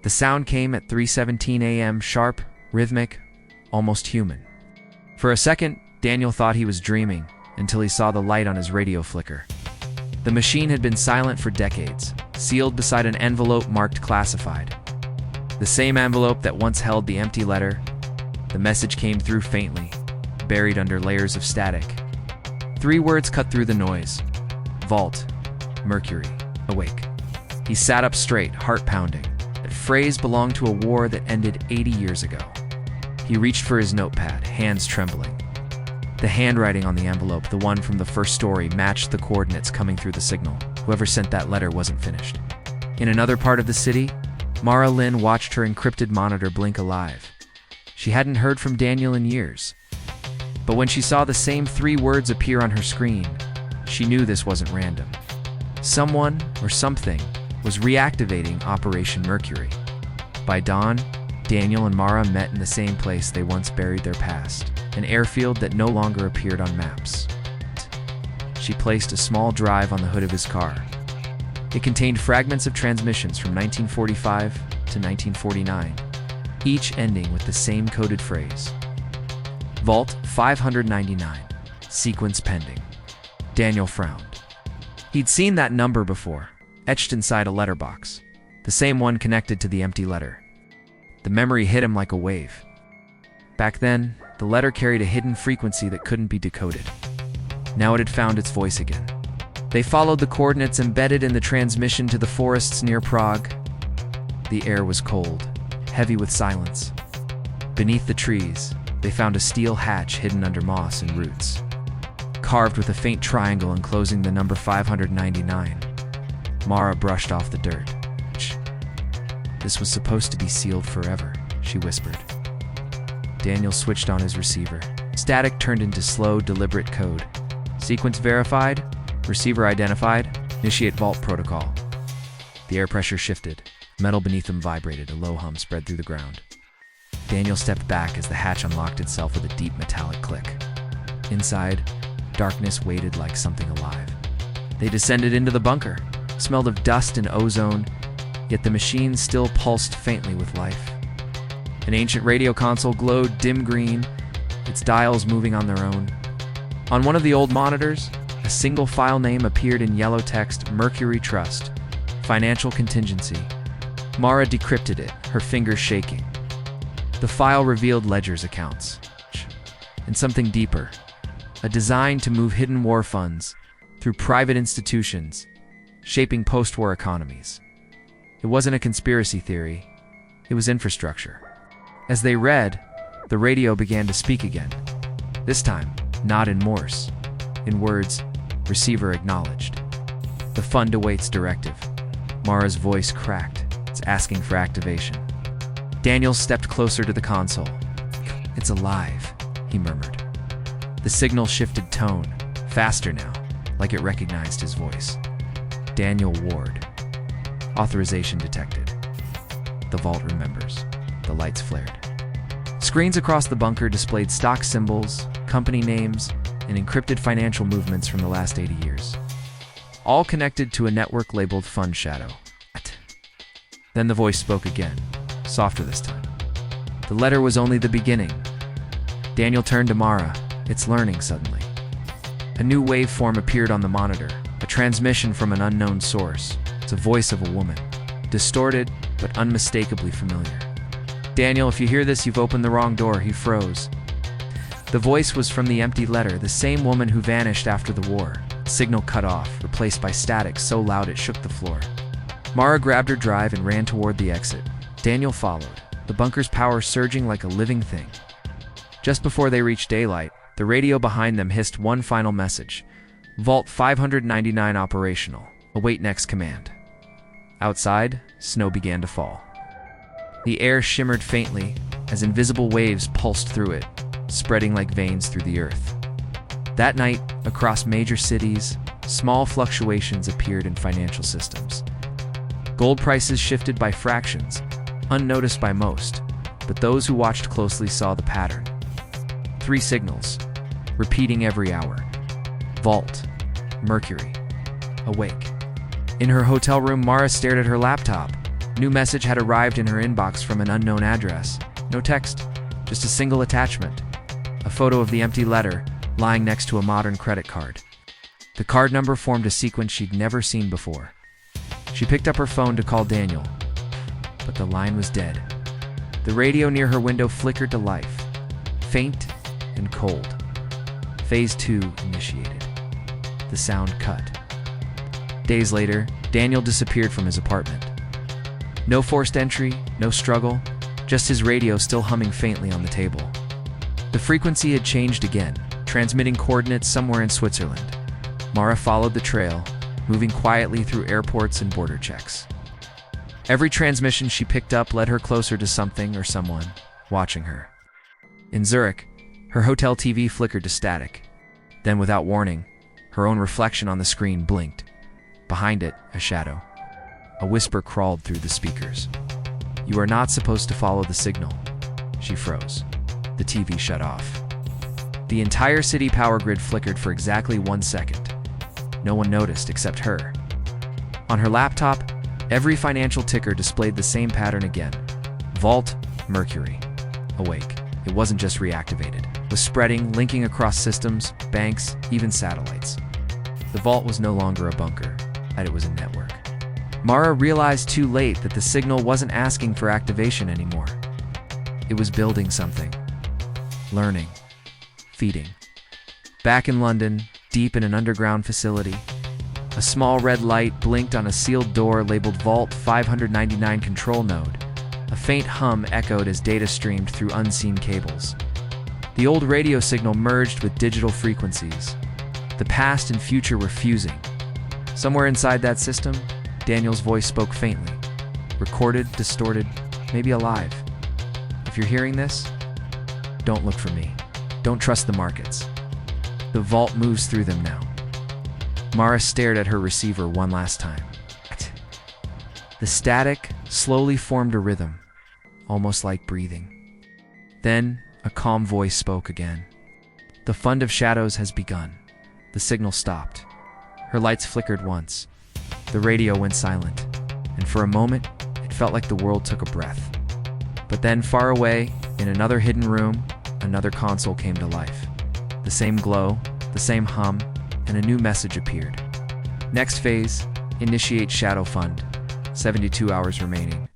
The sound came at 3:17 a.m., sharp, rhythmic, almost human. For a second, Daniel thought he was dreaming until he saw the light on his radio flicker. The machine had been silent for decades, sealed beside an envelope marked classified. The same envelope that once held the empty letter. The message came through faintly, buried under layers of static. 3 words cut through the noise. Vault, Mercury, awake. He sat up straight, heart pounding. That phrase belonged to a war that ended 80 years ago. He reached for his notepad, hands trembling. The handwriting on the envelope, the one from the first story, matched the coordinates coming through the signal. Whoever sent that letter wasn't finished. In another part of the city, Mara Lynn watched her encrypted monitor blink alive. She hadn't heard from Daniel in years. But when she saw the same 3 words appear on her screen, she knew this wasn't random. Someone, or something, was reactivating Operation Mercury. By dawn, Daniel and Mara met in the same place they once buried their past, an airfield that no longer appeared on maps. She placed a small drive on the hood of his car. It contained fragments of transmissions from 1945 to 1949, each ending with the same coded phrase. Vault 599, sequence pending. Daniel frowned. He'd seen that number before, etched inside a letterbox, the same one connected to the empty letter. The memory hit him like a wave. Back then, the letter carried a hidden frequency that couldn't be decoded. Now it had found its voice again. They followed the coordinates embedded in the transmission to the forests near Prague. The air was cold, heavy with silence. Beneath the trees, they found a steel hatch hidden under moss and roots, carved with a faint triangle enclosing the number 599. Mara brushed off the dirt. This was supposed to be sealed forever, she whispered. Daniel switched on his receiver. Static turned into slow, deliberate code. Sequence verified, receiver identified, initiate vault protocol. The air pressure shifted. Metal beneath them vibrated, a low hum spread through the ground. Daniel stepped back as the hatch unlocked itself with a deep metallic click. Inside, darkness waited like something alive. They descended into the bunker, smelled of dust and ozone, yet the machine still pulsed faintly with life. An ancient radio console glowed dim green, its dials moving on their own. On one of the old monitors, a single file name appeared in yellow text: Mercury Trust, Financial Contingency. Mara decrypted it, her fingers shaking. The file revealed ledger's accounts, and something deeper, a design to move hidden war funds through private institutions, shaping post-war economies. It wasn't a conspiracy theory, it was infrastructure. As they read, the radio began to speak again. This time, not in Morse. In words, receiver acknowledged. The fund awaits directive. Mara's voice cracked. It's asking for activation. Daniel stepped closer to the console. It's alive, he murmured. The signal shifted tone, faster now, like it recognized his voice. Daniel Ward. Authorization detected. The vault remembers. The lights flared. Screens across the bunker displayed stock symbols, company names, and encrypted financial movements from the last 80 years. All connected to a network labeled Fund Shadow. Then the voice spoke again, softer this time. The letter was only the beginning. Daniel turned to Mara. It's learning suddenly. A new waveform appeared on the monitor, a transmission from an unknown source. It's a voice of a woman, distorted but unmistakably familiar. Daniel, if you hear this, you've opened the wrong door, he froze. The voice was from the empty letter, the same woman who vanished after the war. Signal cut off, replaced by static so loud it shook the floor. Mara grabbed her drive and ran toward the exit. Daniel followed, the bunker's power surging like a living thing. Just before they reached daylight, the radio behind them hissed one final message. Vault 599 operational. Await next command. Outside, snow began to fall. The air shimmered faintly as invisible waves pulsed through it, spreading like veins through the earth. That night, across major cities, small fluctuations appeared in financial systems. Gold prices shifted by fractions, unnoticed by most, but those who watched closely saw the pattern. 3 signals, repeating every hour. Vault, Mercury, awake. In her hotel room, Mara stared at her laptop. New message had arrived in her inbox from an unknown address. No text, just a single attachment. A photo of the empty letter lying next to a modern credit card. The card number formed a sequence she'd never seen before. She picked up her phone to call Daniel, but the line was dead. The radio near her window flickered to life, faint and cold. Phase 2 initiated. The sound cut. Days later, Daniel disappeared from his apartment. No forced entry, no struggle, just his radio still humming faintly on the table. The frequency had changed again, transmitting coordinates somewhere in Switzerland. Mara followed the trail, moving quietly through airports and border checks. Every transmission she picked up led her closer to something or someone watching her. In Zurich, her hotel TV flickered to static. Then, without warning, her own reflection on the screen blinked. Behind it, a shadow. A whisper crawled through the speakers. "You are not supposed to follow the signal." She froze. The TV shut off. The entire city power grid flickered for exactly 1 second. No one noticed except her. On her laptop, every financial ticker displayed the same pattern again. Vault, Mercury. Awake. It wasn't just reactivated. It was spreading, linking across systems, banks, even satellites. The vault was no longer a bunker, and it was a network. Mara realized too late that the signal wasn't asking for activation anymore. It was building something. Learning. Feeding. Back in London, deep in an underground facility, a small red light blinked on a sealed door labeled Vault 599 Control Node. A faint hum echoed as data streamed through unseen cables. The old radio signal merged with digital frequencies. The past and future were fusing. Somewhere inside that system, Daniel's voice spoke faintly. Recorded, distorted, maybe alive. "If you're hearing this, don't look for me. Don't trust the markets. The vault moves through them now." Mara stared at her receiver one last time. The static slowly formed a rhythm, almost like breathing. Then, a calm voice spoke again. "The fund of shadows has begun." The signal stopped. Her lights flickered once. The radio went silent, and for a moment, it felt like the world took a breath. But then, far away, in another hidden room, another console came to life. The same glow, the same hum, and a new message appeared. Next phase, initiate Shadow Fund. 72 hours remaining.